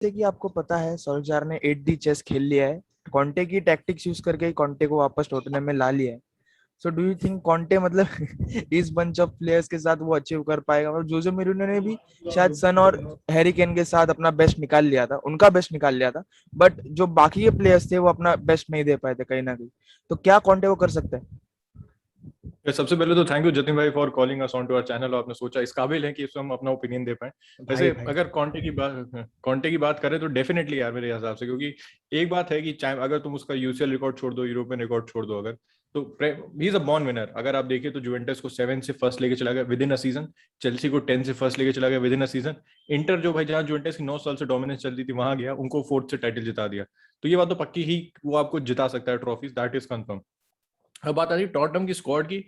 जैसे कि आपको पता है सोल्जार ने 8D चेस खेल लिया है, कॉन्टे की टैक्टिक्स यूज करके कॉन्टे को वापस टोटनहम में ला लिया है। So do you think Conte मतलब इस बंच ऑफ प्लेयर्स के साथ वो अचीव कर पाएगा? और जोजे मोरिन्यो ने भी शायद सन और हैरी केन के साथ अपना बेस्ट निकाल लिया था, उनका बेस्ट निकाल लिया था, बट जो बाकी के प्लेयर्स थे वो अपना बेस्ट नहीं दे पाए थे कहीं ना कहीं। तो क्या कॉन्टे वो कर सकता है? सबसे पहले तो थैंक यू जतिन भाई for calling us on to our channel. आपने सोचा इस काबिल है कि इसमें हम अपना ओपिनियन दे पाए। भाई वैसे भाई। अगर कांटे की बात करें तो डेफिनेटली यार मेरे हिसाब से, क्योंकि एक बात है कि चाहे अगर तुम उसका यूसीएल रिकॉर्ड छोड़ दो, यूरोपियन रिकॉर्ड छोड़ दो, अगर तो he is a born winner. अगर आप देखिए तो जुवेंटस को 7 से फर्स्ट लेके चला गया with in a season, Chelsea को 10 से फर्स्ट लेके चला गया with in a season, inter जो भाई जहाँ जुवेंटस की 9 साल से डोमिनेंस चल रही थी वहां गया, उनको फोर्थ से टाइटल जिता दिया। तो ये बात तो पक्की ही वो आपको जिता सकता है ट्रॉफीज, दैट इज कंफर्म। अब बात आती है टॉटनहम की स्क्वाड की,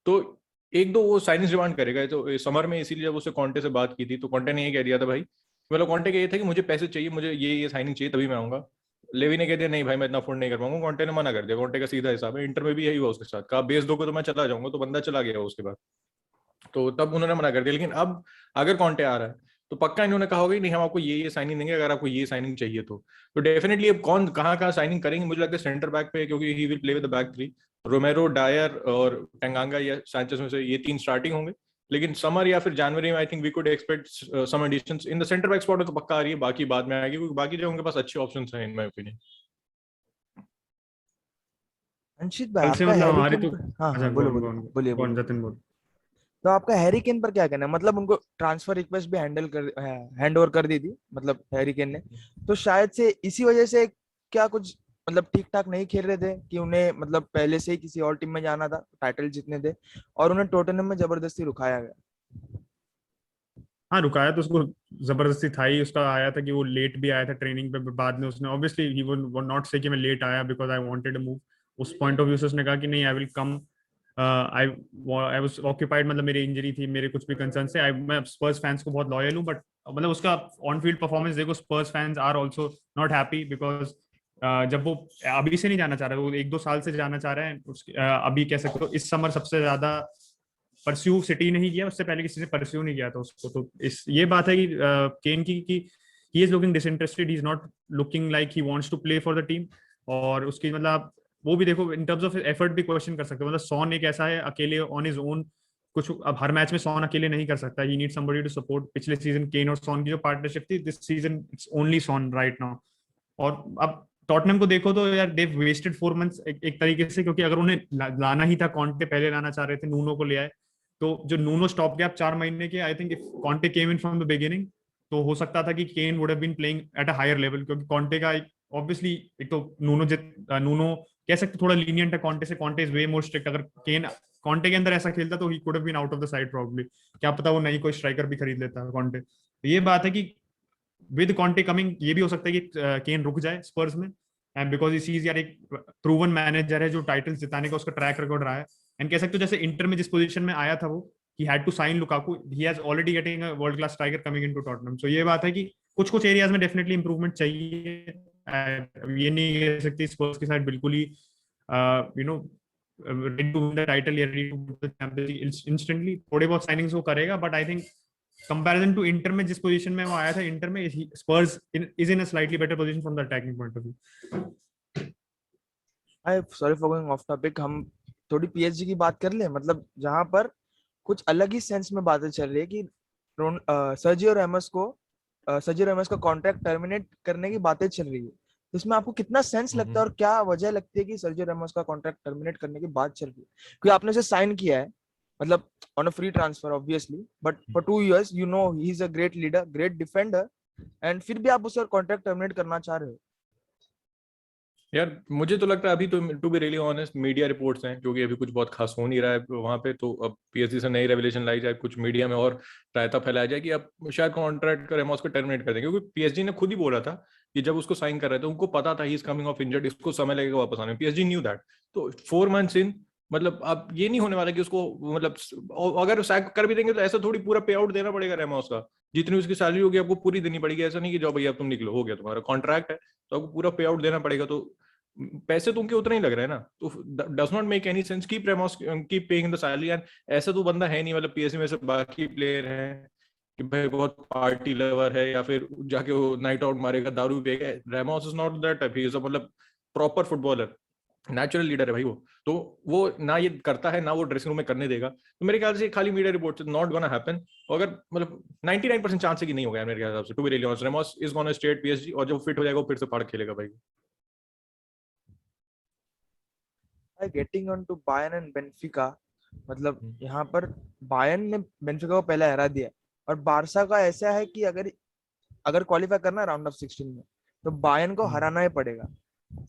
तो एक दो वो साइनिंग्स डिमांड करेगा। तो समर में इसीलिए जब उससे कॉन्टे से बात की थी तो कॉन्टे ने ये कह दिया था भाई, मतलब कॉन्टे का ये था कि मुझे पैसे चाहिए, मुझे ये साइनिंग चाहिए तभी मैं आऊंगा। लेवी ने कह दिया नहीं भाई मैं इतना अफोर्ड नहीं कर पाऊंगा, कॉन्टे ने मना कर दिया। कॉन्टे का सीधा हिसाब है, इंटर में भी यही हुआ उसके साथ, कहा बेच दोगे तो मैं चला जाऊंगा, तो बंदा चला गया उसके बाद। तो तब उन्होंने मना कर दिया। लेकिन अब अगर कॉन्टे आ रहा है तो पक्का इन्होंने कहा होगा कि नहीं हम आपको ये साइनिंग देंगे अगर आपको ये साइनिंग चाहिए तो डेफिनेटली अब कौन कहाँ कहाँ साइनिंग करेंगे, मुझे लगता है सेंटर बैक पे, क्योंकि he will play with the back three. Romero, Dier और टेंगांगा या सैंचेस में से ये तीन स्टार्टिंग होंगे। लेकिन समर या फिर जनवरी में I think we could expect some additions in the centre back spot. तो पक्का आ रही है, बाकी बाद में आएगी, क्योंकि बाकी जो उनके पास अच्छे ऑप्शंस हैं इन माय ओपिनियन। अंशित भाई, कल से आपका मतलब हैरी हमारी केन तो। पर, हाँ अच्छा, हाँ, बोलो कौन बोलो कौन बोलिए कौन बोलिए। जतिन बोल। तो आपका हैरी केन पर क्या कहना है? मतलब उनको ट्रांसफर रिक्वेस्ट भी हैंड ओवर कर दी थी, मतलब हैरी केन ने। तो शायद से इसी वजह से क्या कुछ मतलब ठीक ठाक नहीं खेल रहे थे कि उन्हें मतलब पहले से ही किसी और टीम में जाना था, टाइटल जीतने थे, और उन्हें टोटनहम में जबरदस्ती रुकाया गया। हाँ, रुकाया तो उसको जबरदस्ती था ही। उसका आया था कि वो लेट भी आया था ट्रेनिंग पे, बाद में उसने ऑब्वियसली ही वो नॉट से कि मैं लेट आया because I wanted to move. उस पॉइंट ऑफ व्यू से उसने कहा कि नहीं, I will come. I I was occupied, मतलब मेरी इंजरी थी, मेरे कुछ भी कंसर्न से। मैं स्पर्स फैंस को बहुत लॉयल हूँ, बट मतलब उसका ऑन फील्ड परफॉर्मेंस देखो, Spurs fans are also not happy because जब वो अभी से नहीं जाना चाह रहा है, वो 1-2 साल से जाना चाह रहा है। अभी कह सकते हो इस समर सबसे ज्यादा परस्यू सिटी नहीं किया, उससे पहले किसी ने परस्यू नहीं किया था उसको। तो इस ये बात है कि केन की कि he is looking disinterested, he is not looking like he wants to play for the team. और उसकी मतलब वो भी देखो इन टर्म्स ऑफ एफर्ट भी क्वेश्चन कर सकते हो। मतलब सॉन एक ऐसा है अकेले ऑन हिज ओन, कुछ अब हर मैच में सॉन अकेले नहीं कर सकता, he need somebody to support. पिछले सीजन केन और सॉन की जो पार्टनरशिप थी, this season it's only Son right now. और अब टॉटनहम को देखो तो यार देव वेस्टेड 4 मंथ्स एक तरीके से, क्योंकि अगर उन्हें लाना ही था, कॉन्टे पहले लाना चाह रहे थे, नूनो को ले आए। तो जो नूनो स्टॉप गैप 4 महीने के, I think if Conte came in from the beginning तो हो सकता था कि Kane would have been playing at a higher level. क्योंकि कॉन्टे का ऑब्वियसली एक तो नूनो कह सकते थोड़ा लीनियंट है कॉन्टे से, Conte is way more strict. अगर केन कॉन्टे के अंदर ऐसा खेलता तो he could have been out of the side probably. क्या पता वो नई कोई स्ट्राइकर भी खरीद लेता कॉन्टे। तो ये बात है कि विद कॉन्टे कमिंग ये भी हो सकता है कि केन रुक जाए स्पर्स में, एंड बिकॉज इस चीज यार एक प्रूवन मैनेजर है जो टाइटल्स जिताने का उसका ट्रैक रिकॉर्ड रहा है। एंड कह सकते हो जैसे इंटर में जिस पोजीशन में आया था वो, he had to sign Lukaku, he has already getting a world class striker coming into Tottenham. So ये बात है कि कुछ कुछ एरियाज में डेफिनेटली इंप्रूवमेंट चाहिए। ये नहीं कह सकती स्पर्स के साथ बिल्कुल ही you know ready to win the title या ready to win the champions instantly. थोड़े बहुत साइनिंग्स वो करेगा, but I think comparison to Inter में जिस पोजीशन में वो आया था, इंटर में Spurs is in a slightly better position from the attacking point of view. I sorry for going off topic. हम थोड़ी पीएसजी की बात कर ले, मतलब जहां पर कुछ अलग ही सेंस में बातें चल रही है कि सर्जियो रेमस को सर्जियो रेमस का कॉन्ट्रैक्ट टर्मिनेट करने की बातें चल रही है। तो इसमें आपको कितना सेंस लगता है और क्या वजह लगती है कि सर्जियो रेमस का कॉन्ट्रैक्ट टर्मिनेट करने की बात चल रही है? क्योंकि आपने उसे साइन किया है, मतलब on a free transfer obviously, but for 2 years you know he is a great leader, great defender, and फिर भी आप उसे कॉन्ट्रैक्ट टर्मिनेट करना चाह रहे हो? यार मुझे तो लगता है अभी तो to be really honest media reports हैं, क्योंकि अभी कुछ बहुत खास हो नहीं रहा है वहां पे। तो अब पीएसजी से नई रेवलेशन लाई जाए, कुछ मीडिया में और रायता फैलाया जाए कि अब शायद कॉन्ट्रैक्ट रेमोस को टर्मिनेट कर देंगे, क्योंकि पीएसजी ने खुद ही बोला था कि जब उसको साइन कर रहे थे उनको पता था he is coming of injured, इसको समय लगेगा वापस आने में, पीएसजी न्यू दैट। तो 4 मंथ्स इन, मतलब अब ये नहीं होने वाला कि उसको मतलब अगर सैक कर भी देंगे तो ऐसा थोड़ी पूरा पे आउट देना पड़ेगा रेमोस का। जितनी उसकी सैलरी होगी आपको पूरी देनी पड़ेगी, ऐसा नहीं कि जाओ भैया तुम निकलो हो गया, तुम्हारा कॉन्ट्रैक्ट है तो आपको पूरा पे आउट देना पड़ेगा। तो पैसे तो उनके उतने ही लग रहे हैं ना, तो does not make any sense keep Ramos keep paying the salary. And ऐसा तो बंदा है नहीं, मतलब पीएसजी में से बाकी प्लेयर हैं कि भाई बहुत पार्टी लवर है या फिर जाके वो नाइट आउट मारेगा, दारू पिएगा। Ramos is not that type, he is मतलब प्रॉपर फुटबॉलर, नेचुरल लीडर है भाई वो। तो वो ना ये करता है ना वो ड्रेसिंग रूम में करने देगा। तो मेरे ख्याल से खाली media report not gonna happen. अगर मतलब 99% चांस है कि नहीं होगा मेरे हिसाब से, to be really honest. Ramos is gonna stay at PSG, और जब फिट हो जाएगा वो फिर से पार खेलेगा भाई। Getting on to Bayern and Benfica, मतलब यहाँ पर बायर्न ने बेंफिका को पहले हरा दिया, और बारसा का ऐसा है कि अगर अगर क्वालिफाई करना है राउंड ऑफ 16 में तो बायर्न को हराना ही पड़ेगा।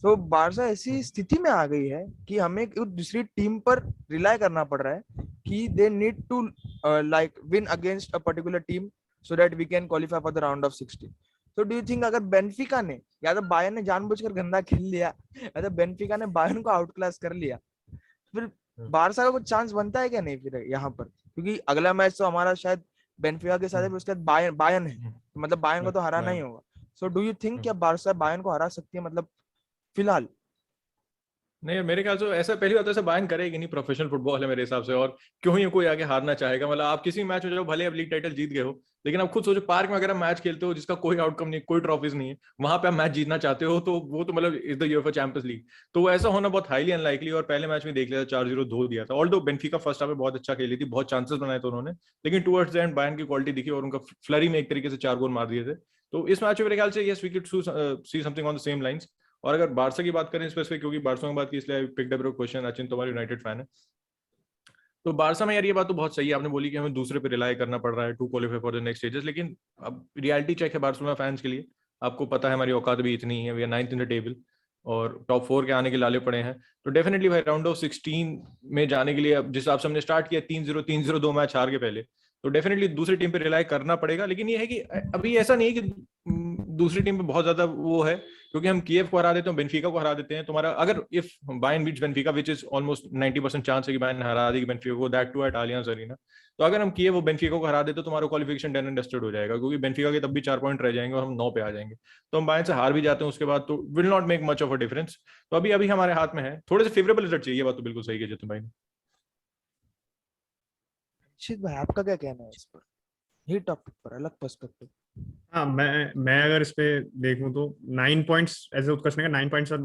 तो बारसा ऐसी स्थिति में आ गई है कि हमें दूसरी टीम पर रिलाय करना पड़ रहा है कि they need to like win against a particular team so that we can qualify for the round of 16। तो डू यू थिंक अगर बेंफिका ने या तो बायर्न ने जानबूझकर गंदा खेल लिया या तो बेंफिका ने बायर्न को आउट क्लास कर लिया, फिर बारसा का कुछ चांस बनता है क्या नहीं फिर यहाँ पर? क्योंकि अगला मैच तो हमारा शायद बेंफिका के साथ है, उसके बाद बायर्न बायर्न है, तो मतलब बायर्न को तो हराना ही होगा। सो डू यू थिंक क्या बारसा बायर्न को हरा सकती है मतलब फिलहाल? नहीं मेरे ख्याल से ऐसा, पहली बात तो ऐसा बायर्न करेगी नहीं, प्रोफेशनल फुटबॉल है मेरे हिसाब से। और क्यों ही कोई आगे हारना चाहेगा? मतलब आप किसी मैच में जाओ, भले आप लीग टाइटल जीत गए हो, लेकिन आप खुद सोचो पार्क में अगर आप मैच खेलते हो जिसका कोई आउटकम नहीं, कोई ट्रॉफीज नहीं है, वहां पे आप मैच जीतना चाहते हो, तो वो तो मतलब is the UEFA champions League. तो ऐसा होना बहुत हाईली अनलाइकली। और पहले मैच में देख लिया था 4-0 धो दिया था। ऑल्दो बेंफिका फर्स्ट हाफ में बहुत अच्छा खेली थी, बहुत चांसेस बनाए थे उन्होंने, लेकिन टुवर्ड्स द एंड बायर्न की क्वालिटी दिखी और उनका फ्लरी में एक तरीके से 4 गोल मार दिए थे। तो इस मैच में मेरे ख्याल से yes we could see something on the same lines. और अगर बारसा की बात करें स्पेसिफिक, क्योंकि बारसा की बात की इसलिए पिक्ड अप क्वेश्चन, अचिन तुम्हारी यूनाइटेड फैन है, तो बारसा में यार ये बात तो बहुत सही है आपने बोली कि हमें दूसरे पे रिलाई करना पड़ रहा है to qualify for the next stages. लेकिन अब रियलिटी चेक है बार्सिलोना फैंस के लिए, आपको पता है हमारी औकात भी इतनी है, we are 9th in the table और टॉप 4 के आने के लाले पड़े हैं। तो डेफिनेटली भाई राउंड ऑफ 16 में जाने के लिए, अब जिस हिसाब से हमने स्टार्ट किया 3-0 2 मैच हार के पहले, तो डेफिनेटली दूसरी टीम पे रिलाई करना पड़ेगा। लेकिन ये है कि अभी ऐसा नहीं है कि दूसरी टीम पे बहुत ज्यादा वो है, क्योंकि हम कीव को हरा देते हैं, बेंफिका को हरा देते हैं। तुम्हारा अगर if Bayern beats Benfica, which is almost 90% chance है कि बायर्न हरा देगी बेंफिका को, that too at Allianz Arena, तो अगर हम कीव और बेंफिका को हरा देते तो तुम्हारा क्वालिफिकेशन डन एंड डस्टेड हो जाएगा, क्योंकि बेंफिका के तब भी 4 पॉइंट रह जाएंगे और हम 9 पे आ जाएंगे। तो हम बायर्न से हार भी जाते हैं उसके बाद तो will not make much of a difference. तो अभी अभी हमारे हाथ में है, थोड़े से फेवरेबल रिजल्ट चाहिए, बात तो बिल्कुल सही है जितन भाई ने। निश्चित भाई, आपका क्या कहना है इस पर, ये टॉपिक पर अलग पर्सपेक्टिव? हाँ, मैं अगर इस पे देखूं तो 9 पॉइंट्स एज उत्कर्ष ने कहा, 9 points are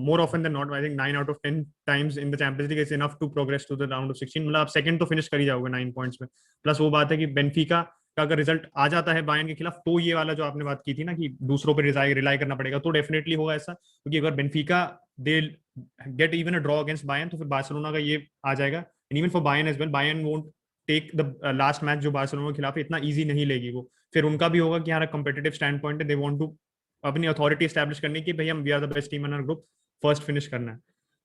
more often than not. I think 9 out of 10 times in the Champions League is enough to progress to the round of 16। मतलब आप सेकंड तो फिनिश कर ही जाओगे 9 पॉइंट्स में। प्लस वो बात है कि बेंफिका का अगर रिजल्ट आ जाता है बायर्न के खिलाफ, तो ये वाला जो आपने बात की थी ना कि दूसरों पर रिलाई करना पड़ेगा, तो डेफिनेटली होगा ऐसा। क्योंकि अगर Benfica they get even a draw against Bayern, तो फिर बार्सिलोना का ये आ जाएगा। And even for Bayern as well, Bayern won't take the last match जो बार्सिलोना के खिलाफ इतना इजी नहीं लेगी वो। फिर उनका भी होगा कि यार कंपेटिटिव स्टैंड पॉइंट है, दे वांट टू अपनी अथॉरिटी एस्टैब्लिश करने की, भाई हम we are the best team in our group, first finish करना है।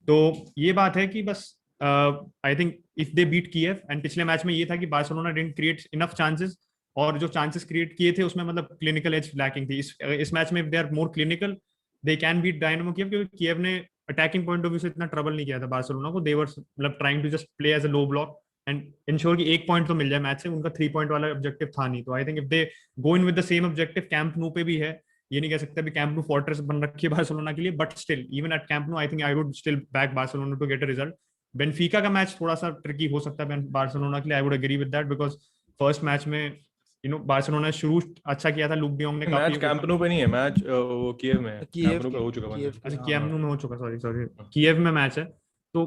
तो ये बात है कि बस I think if they beat Kyiv, and पिछले मैच में ये था कि Barcelona didn't create enough chances, और जो चांसेस क्रिएट किए थे उसमें मतलब क्लिनिकल एज लैकिंग थी। इस मैच में they are more clinical, they can beat Dynamo Kyiv, क्योंकि कीव ने अटैकिंग पॉइंट ऑफ व्यू से इतना ट्रबल नहीं किया था बार्सिलोना को। दे वर मतलब trying to just play as a low block and ensure कि 1 पॉइंट तो मिल जाए मैच से। उनका 3 पॉइंट वाला ऑब्जेक्टिव था नहीं। तो I think if they go in with the same objective, Camp Nou पे भी है, ये नहीं कह सकते अभी कैंप नो फोर्ट्रेस बन रखी है बार्सिलोना के लिए, but still even at Camp Nou I think I would still back Barcelona to get a result. Benfica का मैच थोड़ा सा ट्रिकी हो सकता है बार्सिलोना के लिए, I would agree with that, because first match में बार्सिलोना शुरू अच्छा किया था, लुक डियोंग ने काफी। मैच कैंप नो पे नहीं है, मैच वो कीव में है, कैंप नो पे हो चुका है। अच्छा कीव में हो चुका, सॉरी कीव में मैच है। तो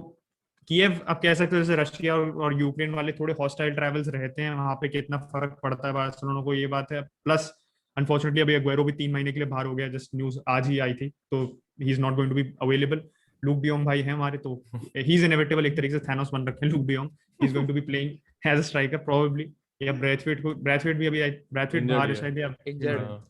कीव आप कह सकते हो जैसे रशिया और यूक्रेन वाले थोड़े हॉस्टाइल ट्रैवल्स रहते हैं, वहां पे कितना फर्क पड़ता है बार्सिलोना को, ये बात है। प्लस अनफॉर्चुनेटली अभी अग्वेरो भी 3 महीने के लिए बाहर हो गया, जस्ट न्यूज आज ही आई थी, तो he is not going to be available. Luuk de Jong भाई है हमारे, तो ही इज इनएविटेबल, एक तरीके से थैनोस बन रखे हैं Luuk de Jong. He is going to be playing as a striker probably, या ब्रैथवेट भी अभी ब्रैथवेट बाहर है शायद,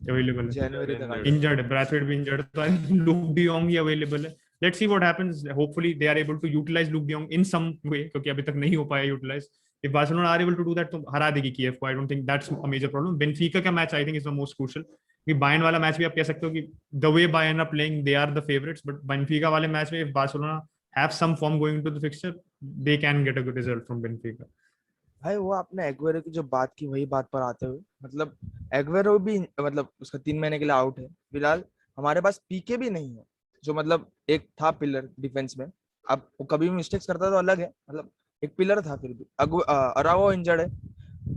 अवेलेबल है, इंजर्ड है ब्रैथवेट भी इंजर्ड, तो लुक डियोंग ही अवेलेबल है। Let's see what happens, hopefully they are able to utilize Luuk de Jong in some way, क्योंकि अभी तक नहीं हो पाया utilize. If Barcelona are able to do that तो हरा देगी कीव को, I don't think that's a major problem. Benfica का match I think is the most crucial, कि बायर्न वाला मैच भी आप कह सकते हो कि the way Bayern are playing they are the favourites, but Benfica वाले मैच में if Barcelona have some form going to the fixture, they can get a good result from Benfica. भाई वो आपने एग्वेरो की जो बात की वही बात पर आते हुए, मतलब एग्वेरो भी मतलब उसका 3 महीने के लिए आउट है फिलहाल। हमारे पास पीके भी नहीं है, जो मतलब एक था पिलर डिफेंस में। अब वो कभी भी मिस्टेक्स करता तो अलग है, मतलब एक पिलर था, फिर भी अराओ इंजर्ड है।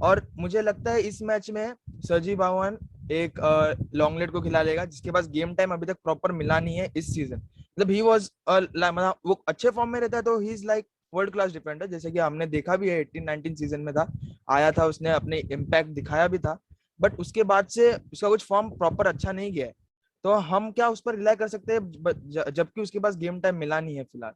और मुझे लगता है इस मैच में सर्जी बावन एक लॉन्गलेट को खिला लेगा, जिसके पास गेम टाइम अभी तक प्रॉपर मिला नहीं है इस सीजन। मतलब ही वाज मतलब वो अच्छे फॉर्म में रहता है तो he is like world class defender, जैसे कि हमने देखा भी है 18-19 सीजन में था, आया था, उसने अपने इम्पैक्ट दिखाया भी था, बट उसके बाद से उसका कुछ फॉर्म प्रॉपर अच्छा नहीं गया है। तो हम क्या उस पर रिलाई कर सकते हैं जबकि उसके पास गेम टाइम मिला नहीं है फिलहाल?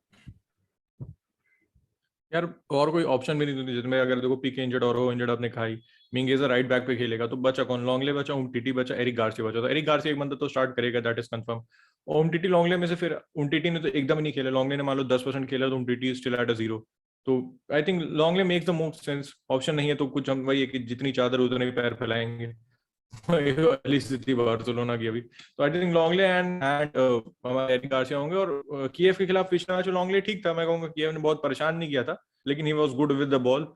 यार और कोई ऑप्शन भी नहीं थी जिसमें, अगर देखो पीके इंजर्ड और इंजर्ड आपने खाई, मिंगेजा राइट बैक पे खेलेगा तो बचा कौन? लॉन्गले बचा, उमटीटी बचा, एरिक गार्सिया बचा। तो एरिक गार्सिया एक बंदा तो स्टार्ट करेगा, दैट इज कंफर्म। और उमटीटी लॉन्गले में से, फिर उमटीटी ने तो एकदम ही नहीं खेला, लॉन्गले ने मान लो 10% खेला तो उमटीटी स्टिल एट अ 0। तो I think लॉन्गले makes the most sense. Option नहीं है तो कुछ हम वही है कि जितनी चादर उतने पैर फैलाएंगे। वाली स्थिति बार्सिलोना की अभी। तो आई थिंक लॉन्गले एंड हमारे एरिक गार्सिया होंगे। और कीव के खिलाफ पिछला मैच लॉन्गले ठीक था, मैं कहूंगा कीव ने बहुत परेशान नहीं किया था, लेकिन he was good with the ball,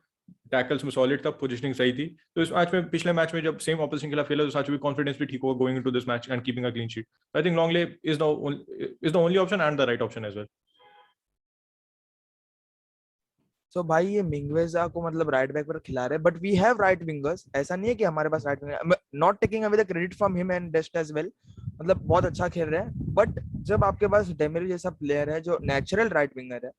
tackles में सॉलिड था, पोजीशनिंग सही थी। तो इस मैच में, पिछले मैच में जब सेम ऑपोजिशन के खिलाफ खेला तो आज भी कॉन्फिडेंस भी ठीक होगा going into this match and keeping a clean sheet. I think Lenglet is the only option and the right option as well. So भाई ये मिंगवेजा को मतलब राइट बैक पर खिला रहे, but we have right wingers, ऐसा नहीं है कि हमारे पास right winger, not taking away the credit from him and Dest as well, मतलब बहुत अच्छा खेल रहे हैं। बट जब आपके पास डेमिर जैसा प्लेयर है जो नेचुरल राइट विंगर है,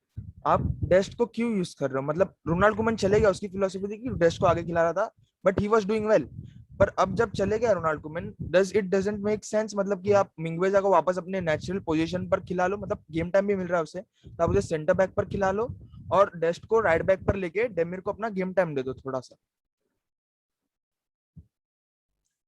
आप डेस्ट को क्यों यूज कर रहे हो? मतलब रोनाल्ड कोमन चले गया, उसकी फिलोसफी थी कि डेस्ट को आगे खिला रहा था, but he was doing well. पर अब जब चले गया Ronald Koeman, doesn't make sense मतलब कि आप मिंगवेजा को वापस अपने नेचुरल पोजीशन पर खिला लो, मतलब गेम टाइम भी मिल रहा है उसे, तो आप उसे सेंटर बैक पर खिला लो और डेस्ट को राइट बैक पर लेके डेमिर को अपना गेम टाइम दे दो थोड़ा सा।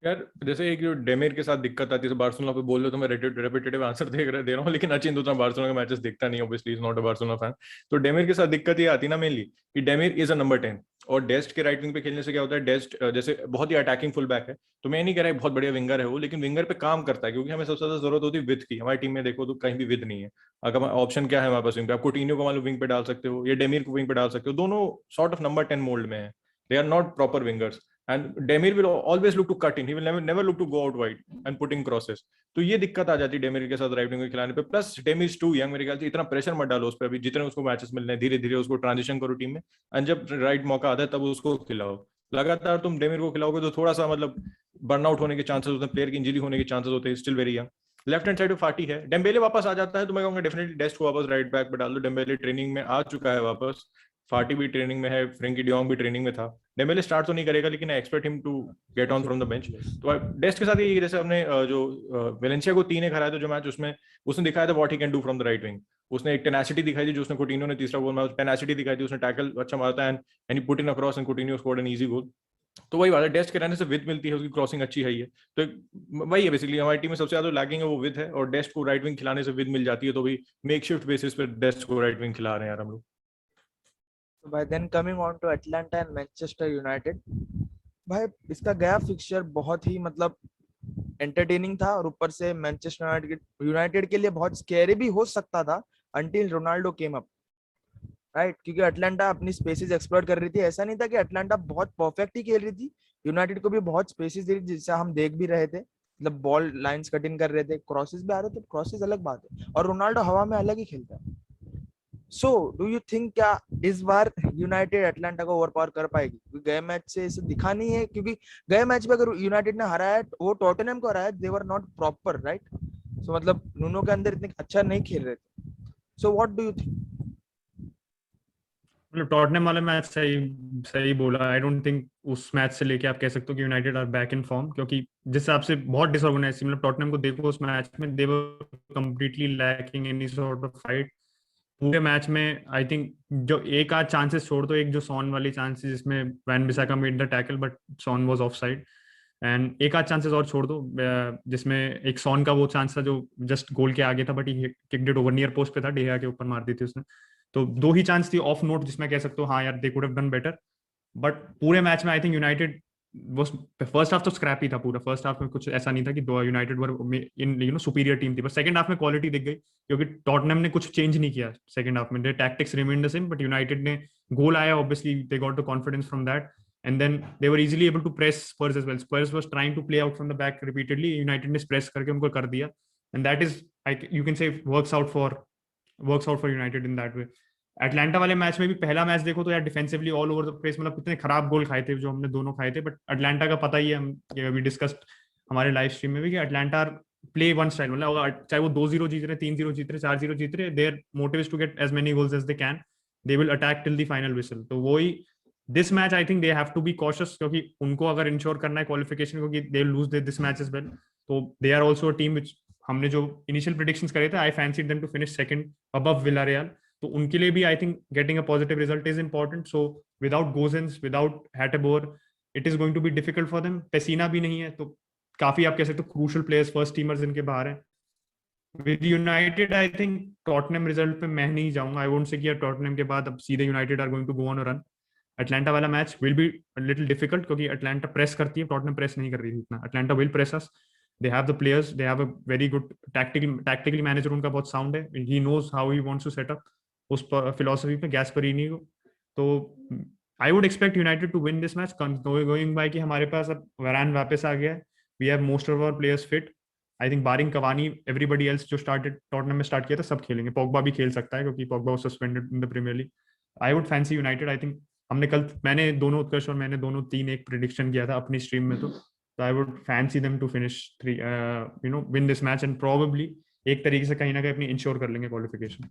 यार जैसे एक जो डेमिर के साथ दिक्कत आती है, बार्सिलोना पे बोल लो तो मैं रेपिटेटिव आंसर दे रहा हूँ, लेकिन अचिंत उतना बार्सिलोना के मैचेस देखता नहीं, obviously is not a Barcelona fan. तो डेमिर के साथ दिक्कत ये आती है ना मेनली कि डेमिर इज अ नंबर 10, और डेस्ट के राइट विंग पे खेलने से क्या होता है, डेस्ट जैसे बहुत ही अटैकिंग फुल बैक है, तो मैं नहीं कह रहा बहुत बढ़िया विंगर है वो, लेकिन विंगर पे काम करता है, क्योंकि हमें सबसे ज्यादा जरूरत होती है विद की। हमारी टीम में देखो तो कहीं भी विद नहीं है। अगर ऑप्शन क्या है हमारे पास विंग पे, आप coutinho को मान लो विंग पे डाल सकते हो या डेमिर को विंग पे डाल सकते हो, दोनों सॉर्ट ऑफ नंबर 10 मोल्ड में है, they are not proper wingers. And Demir will always look to cut in. He will never look to go out wide and put in crosses. तो ये दिक्कत आ जाती है डेमिर के साथ राइट विंग खिलाने पे। Plus Demir is too young, मेरे ख्याल से इतना प्रेशर मत डालो उस पर अभी, जितने उसको मैचेस मिल रहे हैं धीरे धीरे उसको ट्रांजिशन करो टीम में, एंड जब राइट मौका आता है तब उसको खिलाओ। लगातार तुम डेमिर को खिलाओगे तो थोड़ा सा मतलब बर्नआउट होने के चांसेस होते हैं, प्लेयर की इंजरी होने के चांसेस होते हैं, still very young. Left hand side पे फाटी है, डेम्बेले वापस आ जाता है तो मैं कहूंगा डेफिनेटली डेस्ट को वापस राइट बैक पे डाल दो। डेम्बेले ट्रेनिंग में आ चुका है वापस, फाटी भी ट्रेनिंग में है, फ्रेंकी डियोंग भी ट्रेनिंग में था। डेम्बेले स्टार्ट तो नहीं करेगा, लेकिन I expect him to get on from the bench. तो डेस्ट के साथ ये जैसे हमने जो वेलेंसिया को 3-1 हराया था जो मैच, उसमें उसने दिखाया था what he can do from the right wing. उसने एक टेनासिटी दिखाई थी जो उसने coutinho ने तीसरा गोल मारा, टेनासिटी दिखाई थी, उसने टैकल अच्छा मारता है and he put in across and coutinho scored an easy goal. तो वही बात है, डेस्ट के रहने से विद मिलती है, उसकी क्रॉसिंग अच्छी है। तो वही है बेसिकली हमारी टीम में सबसे ज्यादा लैगिंग है वो विद है, और डेस्ट को राइट विंग खिलाने से विद मिल जाती है, तो भी मेक शिफ्ट बेसिस पे डेस्ट को राइट विंग खिला रहे हैं यार हम लोग। भाई then coming on to Atalanta and Manchester United, भाई इसका गया फिक्सचर बहुत ही मतलब एंटरटेनिंग था, और ऊपर से मैनचेस्टर यूनाइटेड के लिए बहुत स्कैरी भी हो सकता था until Ronaldo came up, right? क्योंकि अटलांटा अपनी स्पेसेस एक्सप्लोर कर रही थी, ऐसा नहीं था कि अटलांटा बहुत परफेक्ट ही खेल रही थी, यूनाइटेड को भी बहुत स्पेसेस दे रही थी, जिससे हम देख भी रहे थे, मतलब बॉल लाइंस कट इन कर रहे थे, क्रॉसेस भी आ रहे थे, क्रॉसेस अलग बात है, और रोनाल्डो हवा में अलग ही खेलता है। सो डू यू थिंक क्या इस बार यूनाइटेड अटलांटा को ओवरपावर कर पाएगी? क्योंकि गए मैच से इसे दिखा नहीं है, क्योंकि गए मैच में अगर यूनाइटेड ने हराया वो टॉटनहम को हराया, दे वर नॉट प्रॉपर, राइट? सो मतलब नूनो के अंदर इतने अच्छा नहीं खेल रहे थे। So what do you think? मतलब टॉटनहम वाला मैच सही सही बोला। आई डोंट थिंक उस मैच से लेके आप कह सकते हो कि United are back in form, क्योंकि जिस हिसाब से बहुत डिसऑर्गेनाइज, मतलब टॉटनहम को देखो उस मैच में, they were completely lacking any sort of fight पूरे मैच में। आई थिंक जो एक आध चांसेस छोड़ दो, एक जो सॉन वाली चांसेस जिसमें Wan Bissaka made the tackle but Son was offside, एंड एक आध चांसेस और छोड़ दो जिसमें एक सॉन का वो चांस था जो जस्ट गोल के आगे था, but he kicked it over near post पे था, डेहा के ऊपर मार दी थी उसने। तो दो ही चांस थी ऑफ नोट जिसमें कह सकते हो हाँ यार they could have done better. But पूरे मैच में आई थिंक यूनाइटेड वो फर्स्ट हाफ तो स्क्रैपी था पूरा। फर्स्ट हाफ में कुछ ऐसा नहीं था कि दो यूनाइटेड वर इन सुपीरियर टीम थी, बट सेकंड हाफ में क्वालिटी दिख गई, क्योंकि टॉटनहम ने कुछ चेंज नहीं किया सेकंड हाफ में, the tactics remain the same, but United ने गोल आया, obviously they got the confidence from that, and then they were easily able to press Spurs as well. Spurs was trying to play out from the back repeatedly, United ने press करके उनको कर दिया, and that is you can say works out for United in that way. Atlanta वाले match में भी पहला match देखो तो यार defensively all over the place, मतलब कितने खराब गोल खाए थे जो हमने दोनों खाए थे, बट अटलांटा का पता ही है, हम ये अभी डिस्कस्ड हमारे लाइव स्ट्रीम में भी, कि अटलांटा प्ले वन स्टाइल, मतलब चाहे वो 2-0 जीत रहे, 3-0 जीत रहे, 4-0 जीत रहे, their motive is to get as many goals as they can, they will attack till the final whistle. तो वही this match I think they have to be cautious, क्योंकि उनको अगर इंश्योर करना है क्वालिफिकेशन, क्योंकि they lose this match as well, तो they are also a team which हमने जो इनिशियल प्रेडिक्शंस करे थे, I fancied them to finish second above Villarreal, तो उनके लिए भी I think getting a positive result is important. So without Gosens, without Hateboer, it is going to be difficult for them. Pessina भी नहीं है, तो काफी आप कह सकते हो क्रूशल प्लेयर्स, फर्स्ट टीमर्स इनके बाहर हैं। With United I think Tottenham result पे मैं नहीं जाऊंगा, आई वोंट से कि टॉटनहम के बाद अब सीधे United are going to go on a run. Atalanta वाला match will be little difficult, क्योंकि अटलांटा प्रेस करती है, टॉटनहम प्रेस नहीं कर रही थी इतना। Atalanta will press us, they have the players, they have a very good tactically manager उनका बहुत sound है, he knows how he wants to set up उस philosophy पे गैस्परिनी को। तो I would expect United to win this match, going by कि हमारे पास अब वैरान वापस आ गया है, we have most of our players fit, I think barring Cavani everybody else जो started टॉटनहम में स्टार्ट किया था सब खेलेंगे। पोग्बा भी खेल सकता है क्योंकि Pogba was suspended in the Premier League। I would fancy United, I think हमने कल, मैंने दोनों, उत्कर्ष और मैंने दोनों 3-1 प्रेडिक्शन किया था अपनी स्ट्रीम में, तो I would fancy them to finish win this match and probably एक तरीके से कहीं ना कहीं अपनी इंश्योर कर लेंगे qualification.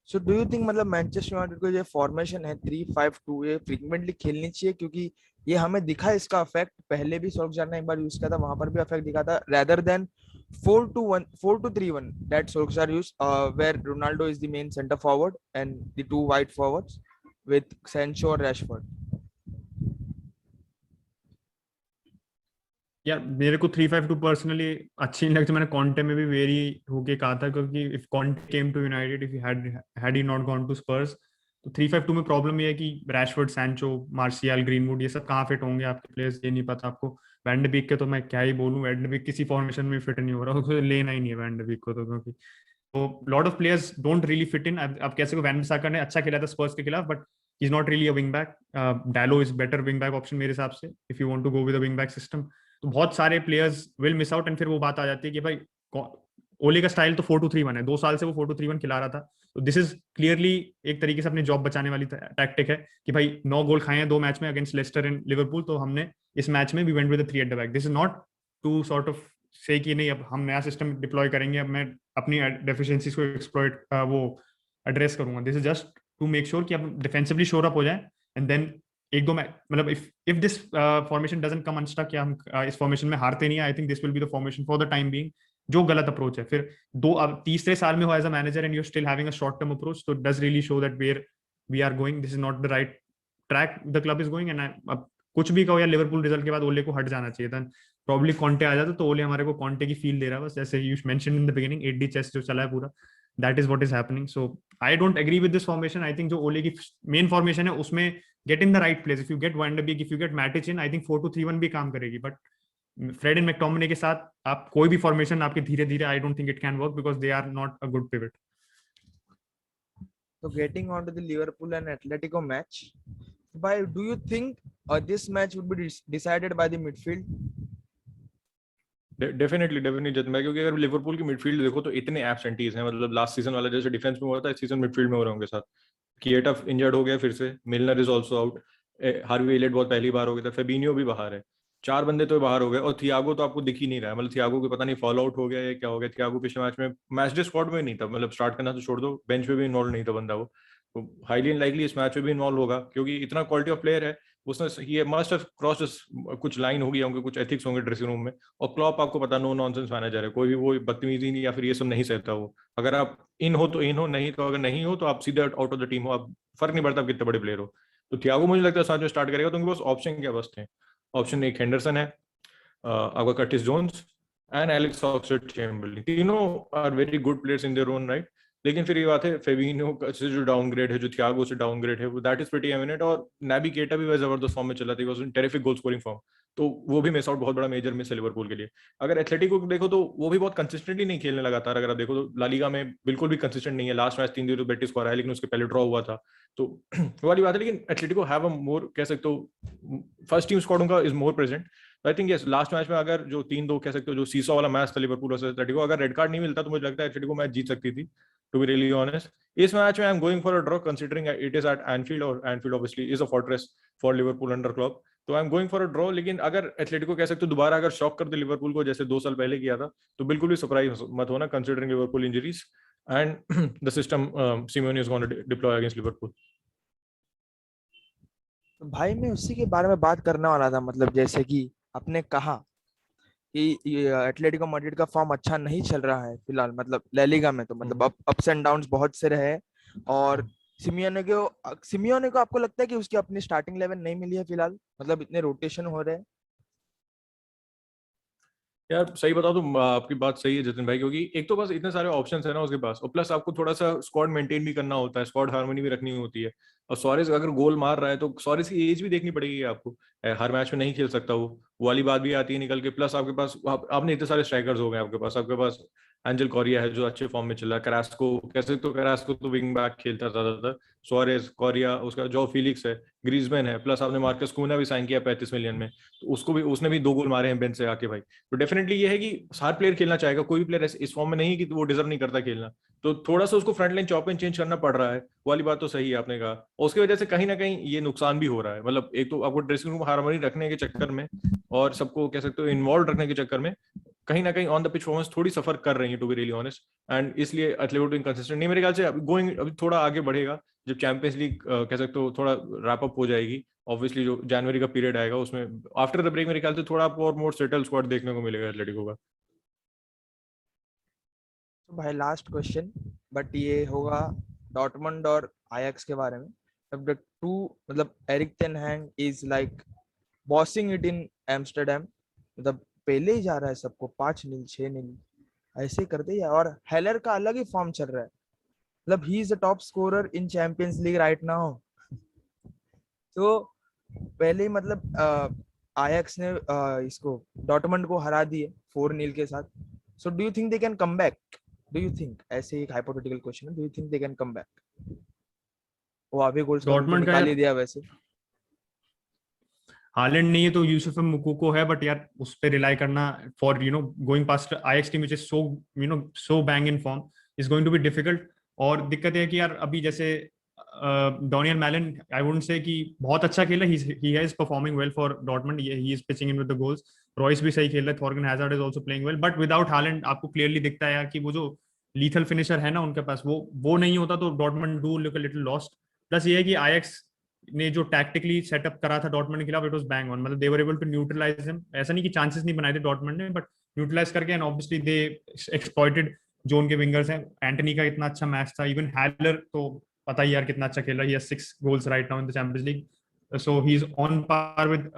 So do you think मतलब मैनचेस्टर यूनाइटेड को ये फॉर्मेशन है 3-5-2 ये फ्रीक्वेंटली खेलनी चाहिए, क्योंकि ये हमें दिखा इसका इफेक्ट, पहले भी सोल्सजायर ने एक बार यूज किया था, वहां पर भी इफेक्ट दिखा था, rather than 4-2-3-1 that Solskjaer use, where Ronaldo is the main centre forward and the two wide forwards with Sancho और रैशफोर्ड। यार मेरे को 3-5-2 पर्सनली अच्छी नहीं लगती, मैंने कॉन्टे में भी वेरी होके कहा था, क्योंकि if Conte came to United, if had he not gone to Spurs, तो 3-5-2 में प्रॉब्लम ये है कि रैशफोर्ड, सैंचो, मार्शियल, ग्रीनवुड, ये सब कहाँ फिट होंगे आपके प्लेयर्स, ये नहीं पता आपको। वैन डे बीक के तो मैं क्या ही बोलूं, वैन डे बीक किसी फॉर्मेशन में फिट नहीं हो रहा, उसको लेना ही नहीं है वैन डे बीक को, तो क्योंकि तो lot of players don't really fit in. आप कैसे को वैन बिसाका ने अच्छा खेला था स्पर्स के खिलाफ, but he is not really a wing back. Dalot is better wing back option मेरे हिसाब से, if you want to go with a wing back system. तो बहुत सारे players will miss out, and फिर वो बात आ जाती है कि भाई ओले का स्टाइल तो 4-2-3-1 है, 2 साल से वो 4-2-3-1 खिला रहा था, तो दिस इज क्लियरली एक तरीके से अपनी जॉब बचाने वाली टैक्टिक है कि भाई 9 गोल खाए हैं 2 मैच में अगेंस्ट लेस्टर एंड लिवरपूल, तो हमने इस मैच में we went with 3 at the back. This is not to sort of से कि नहीं अब हम नया सिस्टम डिप्लॉय करेंगे, अब मैं अपनी डेफिशिएंसीज को एक्सप्लॉइट वो एड्रेस करूंगा। This is just to make sure कि अब डिफेंसिवली शोर अप हो जाए, एंड देन एक दो मतलब if this formation doesn't come unstuck, या हम इस फॉर्मेशन में हारते नहीं, I think this will be the formation for the time being, जो गलत अप्रोच है। फिर अब तीसरे साल में हो as a manager and you still having a short term approach, तो does really show that where we are going, this is not the right track the club is going. And अब कुछ भी कहो यार, लिवरपूल रिजल्ट के बाद ओले को हट जाना चाहिए था, प्रॉब्ली कॉन्टे आ जाता, तो ओले हमारे को कॉन्टे की फील दे रहा है बस, जैसे you mention in the beginning 8D chess जो चला है पूरा, that is what is happening. So I don't agree with this formation. I think जो ओले की मेन फॉर्मेशन है उसमें get in the right place, if you get van de Beek, if you get Matic in, I think 4-2-3-1 भी काम करेगी, but Fred and McTominay के साथ आप कोई भी फॉर्मेशन आपके धीरे धीरे, I don't think it can work because they are not a good pivot. So getting on to the Liverpool and Atletico match, do you think this match would be decided by the midfield? Definitely मैं, क्योंकि अगर Liverpool की midfield देखो तो इतने absentees हैं, मतलब last season वाला जैसे डिफेंस में हुआ था, इस सीजन मिडफील्ड में हो रहे होंगे साथ। किएटा इंजर्ड हो गया फिर से, Milner is also out, Harvey Elliott बहुत पहली बार हो गया था, फेबिनियो भी बाहर है, 4 बंदे तो बाहर हो गए, और थियागो तो आपको दिख ही नहीं रहा है, मतलब थियागो को पता नहीं फॉलो आउट हो गया या क्या हो गया। थियागो पिछले मैच में मैच डे स्क्वाड में नहीं था, मतलब स्टार्ट करना तो छोड़ दो, बेंच पे भी इन्वॉल्व नहीं था बंदा वो, तो हाईली अनलाइकली इस मैच में भी इन्वॉल्व होगा, क्योंकि इतना क्वालिटी ऑफ प्लेयर है। उसने ये मस्ट हैव क्रॉस कुछ लाइन होगी, होंगे कुछ एथिक्स होंगे ड्रेसिंग रूम में, और क्लॉप आपको पता नो नॉनसेंस मैनेजर है, कोई भी वो बदतमीजी नहीं या फिर ये सब नहीं सहता वो। अगर आप इन हो तो इन हो, नहीं तो अगर नहीं हो तो आप सीधे आउट ऑफ द टीम हो, आप फर्क नहीं पड़ता आप कितने बड़े प्लेयर हो। तो थियागो मुझे लगता है साथ में स्टार्ट करेगा, तो उनके पास ऑप्शन क्या बस थे, ऑप्शन एक हेंडरसन है, आपका Curtis Jones and Alex Oxlade Chamberlain, तीनों are very good players in their own right. लेकिन फिर ये बात है फेबिनियो से जो डाउनग्रेड है, जो थियागो से डाउनग्रेड है, वो दैट इज प्रीटी एमिनेंट, और नाबी केटा भी जबरदस्त फॉर्म में चला था, was in terrific goal scoring form, तो वो भी मिस आउट बहुत बड़ा मेजर मिस है लिवरपूल के लिए। अगर एथलेटिको को देखो तो वो भी बहुत कंसिस्टेंटली नहीं खेलने लगातार, अगर आप देखो तो ला लीगा में बिल्कुल भी कंसिस्टेंट नहीं है, लास्ट मैच 3-0 बेटिस को हराया, लेकिन उसके पहले ड्रॉ हुआ था, तो वो वाली बात है। लेकिन एथलेटिको हैव अ मोर, कह सकते हो फर्स्ट टीम स्क्वाड उनका is more present. I think yes, last match में अगर जो 3-2 कह सकते हो, जो सीसो वाला मैच था लिवरपूल वर्सेस एथलेटिको, अगर रेड कार्ड नहीं मिलता तो मुझे लगता है एथलेटिको मैच जीत सकती थी। to be really honest. इस मैच में I am going for a draw considering it is at Anfield, और Anfield obviously is a fortress for Liverpool under Klopp, तो I am going for a draw. लेकिन अगर Atletico कह सकते हो दोबारा अगर शॉक कर दे लिवरपूल को जैसे 2 साल पहले किया था, तो बिल्कुल भी सरप्राइज मत होना considering Liverpool injuries and the system Simeone is gonna deploy against Liverpool. तो भाई मैं उसी के बारे में बात करने वाला था, मतलब जैसे कि आपने कहा कि एटलेटिको मैड्रिड का फॉर्म अच्छा नहीं चल रहा है फिलहाल, मतलब ला लीगा में तो मतलब अप्स एंड डाउन्स बहुत से रहे, और सिमियोने को आपको लगता है कि उसकी अपनी स्टार्टिंग 11 नहीं मिली है फिलहाल, मतलब इतने रोटेशन हो रहे हैं? यार सही बताओ तो आपकी बात सही है जितिन भाई, क्योंकि एक तो बस इतने सारे ऑप्शंस है ना उसके पास, और प्लस आपको थोड़ा सा स्क्वाड मेंटेन भी करना होता है, स्क्वाड हार्मनी भी रखनी होती है. और सोरेस अगर गोल मार रहा है तो सोरेस की एज भी देखनी पड़ेगी आपको, हर मैच में नहीं खेल सकता वो वाली बात भी आती है निकल के. प्लस आपके पास आपने इतने सारे स्ट्राइकर्स हो गए आपके पास एंजल कोरिया है जो अच्छे फॉर्म में चल रहा है, करास्को कैसे, तो करास्को तो विंग बैक खेलता है ज्यादातर, सोरेस, कोरिया, उसका जो फिलिक्स है, ग्रीजमैन है, प्लस आपने मार्कस कूना भी साइन किया 35 मिलियन में, तो उसने भी 2 गोल मारे हैं बेंच से आके भाई. तो डेफिनेटली ये है कि हर प्लेयर खेलना चाहेगा, कोई भी प्लेयर इस फॉर्म में नहीं कि वो डिजर्व नहीं करता खेलना, तो थोड़ा सा उसको front line chop and change करना पड़ रहा है, वाली बात तो सही है आपने कहा. और उसकी वजह से कहीं ना कहीं ये नुकसान भी हो रहा है, मतलब एक तो आपको ड्रेसिंग रूम हार्मनी रखने के चक्कर में और सबको कह सकते हो इन्वॉल्व रखने के चक्कर में कहीं ना कहीं ऑन द पिच परफॉर्मेंस थोड़ी सफर कर रही है to be really honest, and इसलिए एथलेटिको इनकंसिस्टेंट नहीं मेरे ख्याल से. अभी थोड़ा आगे बढ़ेगा जब चैंपियंस लीग कह सकते हो थोड़ा रैप अप हो जाएगी, ऑब्वियसली जो जनवरी का पीरियड आएगा उसमें आफ्टर द ब्रेक मेरे ख्याल से थोड़ा और मोर सेटल स्क्वाड देखने को मिलेगा एथलेटिको का. तो भाई लास्ट क्वेश्चन, बट ये होगा डॉर्टमंड और आयक्स के बारे में. अब द टू, मतलब Erik ten Hag is like bossing it in Amsterdam, मतलब पहले ही जा रहा है सबको 5-0 6-0 ऐसे करते ही, और हेलर का अलग ही फॉर्म चल रहा है, मतलब he is the top scorer in champions league right now. तो पहले ही मतलब आयक्स ने इसको डॉर्टमंड को हरा दिए 4-0 के साथ. सो do you think they can come back? Do you think, ऐसे एक हाइपोथेटिकल क्वेश्चन है, do you think they can come back? वो अभी गोल्स का डॉर्टमंड का निकाल ही यार दिया वैसे. हालैंड नहीं है तो यूसुफ मुकुको है, बट यार उस पे रिलाई करना for going past Ajax team which is so bang in form is going to be difficult. और दिक्कत है कि यार अभी जैसे Daniel melon I wouldn't say कि बहुत अच्छा खेला, he is performing well for Dortmund, he is pitching in with the goals, Royce भी सही खेल रहा है, Thorgan hazard is also playing well, but without Holland आपको क्लियरली दिखता है यार कि वो जो लीथल फिनिशर है ना उनके पास, वो नहीं होता तो Dortmund do look a little lost. Plus ये है कि आईएक्स ने जो टैक्टिकली सेटअप करा था डॉर्टमंड के खिलाफ, इट वाज बैंग ऑन, मतलब they were able to neutralize him. ऐसा नहीं कि चांसेस नहीं बनाए थे डॉर्टमंड ने, बट न्यूट्रलाइज करके, एंड ऑब्वियसली दे एक्सप्लॉइटेड जो उनके विंगर्स हैं. एंटनी का इतना अच्छा मैच था, इवन हैलर तो पता ही यार कितना अच्छा खेला, he has 6 goals right now in the Champions League, so he is on par with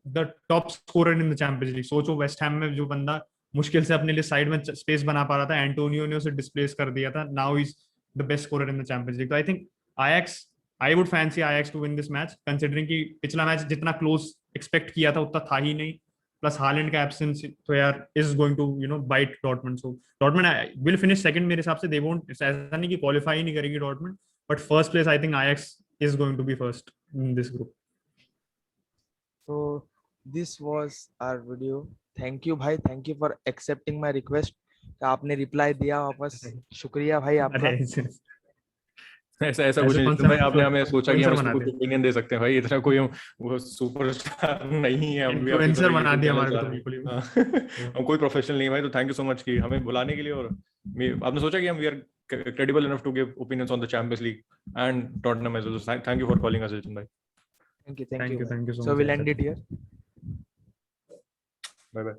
the top scorer in the Champions League. सोचो वेस्ट हैम में जो बंदा मुश्किल से अपने लिए साइड में स्पेस बना पा रहा था, एंटोनियो ने उसे डिस्प्लेस कर दिया था, now is the best scorer in the Champions League. So I think Ajax, I would fancy Ajax to win this match, considering कि पिछला मैच जितना क्लोज एक्सपेक्ट किया था उतना था ही नहीं, प्लस हालैंड का एब्सेंस तो यार is going to bite Dortmund. So Dortmund will finish second मेरे हिसाब से, दे वोंट, ऐसा नहीं कि क्वालिफाई ही नहीं करेगी Dortmund, but first place I think Ajax is going to be first in this group. So this was our video. Thank you भाई, thank you for accepting my request. आपने reply दिया वापस, शुक्रिया भाई आपका. अरे ऐसा कुछ नहीं भाई, आपने हमें सोचा कि हम इसमें कुछ इन्फ्लुएंसर ओपिनियन दे सकते हैं भाई, इतना कोई वो सुपरस्टार नहीं है, हम भी आपकी तरह बना दिया हमारे को तो YouTube बिल्कुल ही. channel हम कोई प्रोफेशनल नहीं है भाई. तो थैंक यू सो मच कि हमें बुलाने के लिए, और आपने सोचा कि हम we are credible enough to give opinions on the Champions League and Tottenham as well. So thank you for calling us, Jitin bhai. Thank you Thank you so so much. we'll end it here. Bye bye.